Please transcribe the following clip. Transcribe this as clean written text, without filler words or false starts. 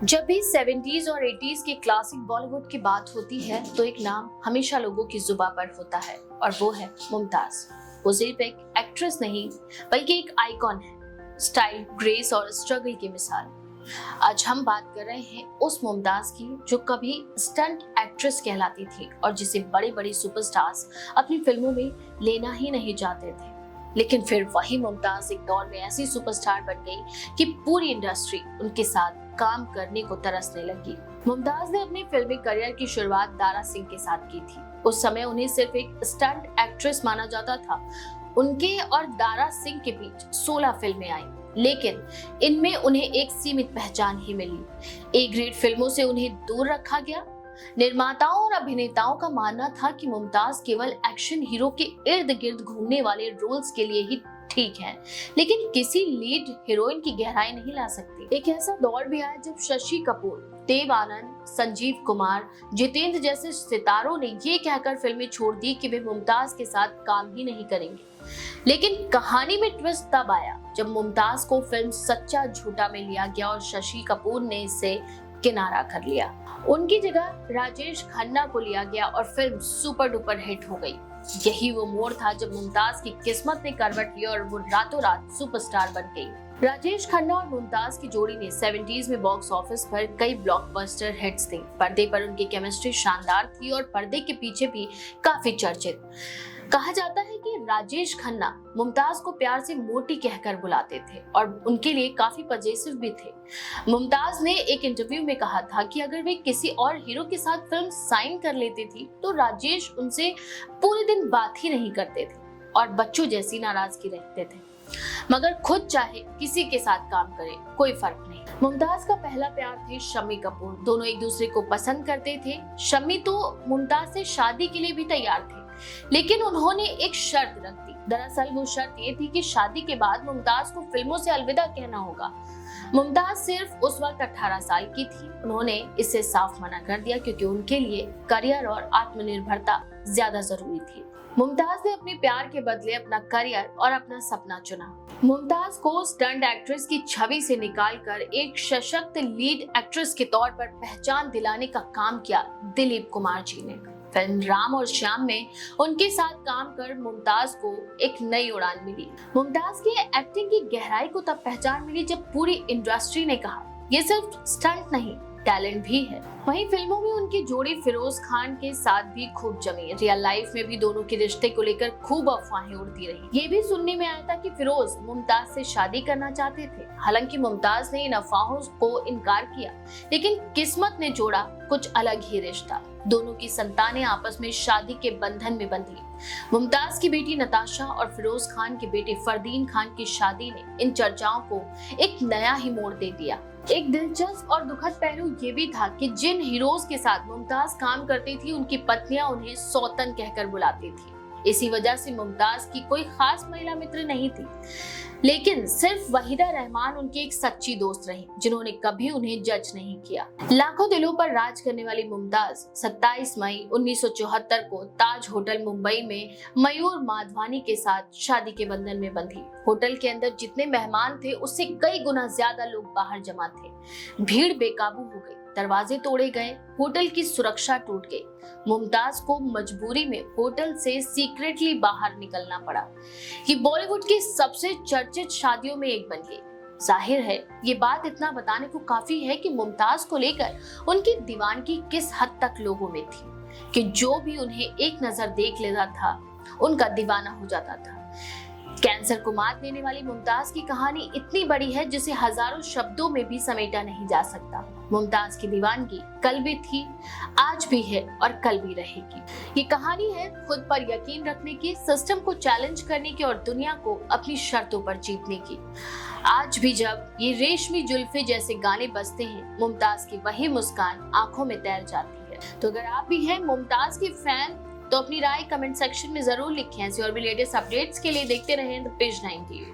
जब भी 70s और 80s के क्लासिक बॉलीवुड की बात होती है तो एक नाम हमेशा लोगों की जुबान पर होता है और वो है मुमताज। वो सिर्फ एक एक्ट्रेस नहीं बल्कि एक आइकॉन है, स्टाइल, ग्रेस और स्ट्रगल की मिसाल। आज हम बात कर रहे हैं उस मुमताज की जो कभी स्टंट एक्ट्रेस कहलाती थी और जिसे बड़े बड़े सुपरस्टार्स अपनी फिल्मों में लेना ही नहीं चाहते थे। लेकिन फिर वही मुमताज एक दौर में ऐसी सुपरस्टार बन गई कि पूरी इंडस्ट्री उनके साथ काम करने को तरसने लगी। मुमताज ने अपने फिल्मी करियर की शुरुआत दारा सिंह के साथ की थी। उस समय उन्हें सिर्फ एक स्टंट एक्ट्रेस माना जाता था। उनके और दारा सिंह के बीच 16 फिल्में आई, लेकिन इनमें उन्हें एक सीमित पहचान ही मिली। ए ग्रेड फिल्मों से उन्हें दूर रखा गया। निर्माताओं और अभिनेताओं का मानना था कि मुमताज केवल एक्शन हीरो के इर्द गिर्द घूमने वाले रोल्स के लिए ही ठीक है, लेकिन किसी लीड हीरोइन की गहराई नहीं ला सकती। एक ऐसा दौर भी आया जब शशि कपूर, देव आनंद, संजीव कुमार, जितेंद्र जैसे सितारों ने ये कहकर फिल्में छोड़ दी कि वे मुमताज के साथ काम ही नहीं करेंगे। लेकिन कहानी में ट्विस्ट तब आया जब मुमताज को फिल्म सच्चा झूठा में लिया गया और शशि कपूर ने इसे किनारा कर लिया। उनकी जगह राजेश खन्ना को लिया गया और फिल्म सुपर डुपर हिट हो गई। यही वो मोड़ था जब मुमताज की किस्मत ने करवट ली और वो रातों रात सुपरस्टार बन गई। राजेश खन्ना और मुमताज की जोड़ी ने 70s में बॉक्स ऑफिस पर कई ब्लॉकबस्टर हिट्स दी। पर्दे पर उनकी केमिस्ट्री शानदार थी और पर्दे के पीछे भी काफी चर्चित। कहा जाता है कि राजेश खन्ना मुमताज को प्यार से मोटी कहकर बुलाते थे और उनके लिए काफी पजेसिव भी थे। मुमताज ने एक इंटरव्यू में कहा था कि अगर वे किसी और हीरो के साथ फिल्म साइन कर लेती थी तो राजेश उनसे पूरे दिन बात ही नहीं करते थे और बच्चों जैसी नाराजगी रखते थे, मगर खुद चाहे किसी के साथ काम करे कोई फर्क नहीं। मुमताज का पहला प्यार थे शम्मी कपूर। दोनों एक दूसरे को पसंद करते थे। शम्मी तो मुमताज से शादी के लिए भी तैयार थे, लेकिन उन्होंने एक शर्त रख दी। दरअसल वो शर्त ये थी कि शादी के बाद मुमताज को फिल्मों से अलविदा कहना होगा। मुमताज सिर्फ उस वक्त 18 साल की थी। उन्होंने इससे साफ मना कर दिया क्योंकि उनके लिए करियर और आत्मनिर्भरता ज्यादा जरूरी थी। मुमताज ने अपने प्यार के बदले अपना करियर और अपना सपना चुना। मुमताज को स्टंट एक्ट्रेस की छवि से निकालकर एक सशक्त लीड एक्ट्रेस के तौर पर पहचान दिलाने का काम किया दिलीप कुमार जी ने। फिल्म राम और श्याम में उनके साथ काम कर मुमताज को एक नई उड़ान मिली। मुमताज की एक्टिंग की गहराई को तब पहचान मिली जब पूरी इंडस्ट्री ने कहा ये सिर्फ स्टंट नहीं, टैलेंट भी है। वहीं फिल्मों में उनकी जोड़ी फिरोज खान के साथ भी खूब जमी। रियल लाइफ में भी दोनों के रिश्ते को लेकर खूब अफवाहें उड़ती रही। ये भी सुनने में आया था कि फिरोज मुमताज से शादी करना चाहते थे। हालांकि मुमताज ने इन अफवाहों को इनकार किया, लेकिन किस्मत ने जोड़ा कुछ अलग ही रिश्ता। दोनों की संतानें आपस में शादी के बंधन में बंधी। मुमताज की बेटी नताशा और फिरोज खान के बेटे फरदीन खान की शादी ने इन चर्चाओं को एक नया ही मोड़ दे दिया। एक दिलचस्प और दुखद पहलू ये भी था कि जिन हीरोज के साथ मुमताज काम करती थी उनकी पत्नियां उन्हें सौतन कहकर बुलाती थी। इसी वजह से मुमताज की कोई खास महिला मित्र नहीं थी, लेकिन सिर्फ वहीदा रहमान उनकी एक सच्ची दोस्त रही जिन्होंने कभी उन्हें जज नहीं किया। लाखों दिलों पर राज करने वाली मुमताज 27 मई 1974 को ताज होटल मुंबई में मयूर माधवानी के साथ शादी के बंधन में बंधी। होटल के अंदर जितने मेहमान थे उससे कई गुना ज्यादा लोग बाहर जमा थे। भीड़ बेकाबू हो गई, दरवाजे तोड़े गए, होटल की सुरक्षा टूट गई। मुमताज को मजबूरी में होटल से सीक्रेटली बाहर निकलना पड़ा। ये बॉलीवुड की सबसे चर्चित शादियों में एक बन गई। जाहिर है ये बात इतना बताने को काफी है कि मुमताज को लेकर उनकी दीवानगी किस हद तक लोगों में थी कि जो भी उन्हें एक नजर देख लेता था उनका दीवाना हो जाता था। कैंसर को मात देने वाली मुमताज की कहानी इतनी बड़ी है जिसे हजारों शब्दों में भी समेटा नहीं जा सकता। मुमताज की दीवानगी कल भी थी, आज भी है और कल भी रहेगी। ये कहानी है खुद पर यकीन रखने की, सिस्टम को चैलेंज करने की और दुनिया को अपनी शर्तों पर जीतने की। आज भी जब ये रेशमी जुल्फे जैसे गाने बजते हैं, मुमताज की वही मुस्कान आंखों में तैर जाती है। तो अगर आप भी हैं मुमताज की फैन तो अपनी राय कमेंट सेक्शन में जरूर लिखें। ऐसे और भी लेटेस्ट अपडेट्स के लिए देखते रहें द पेज 9 टीवी।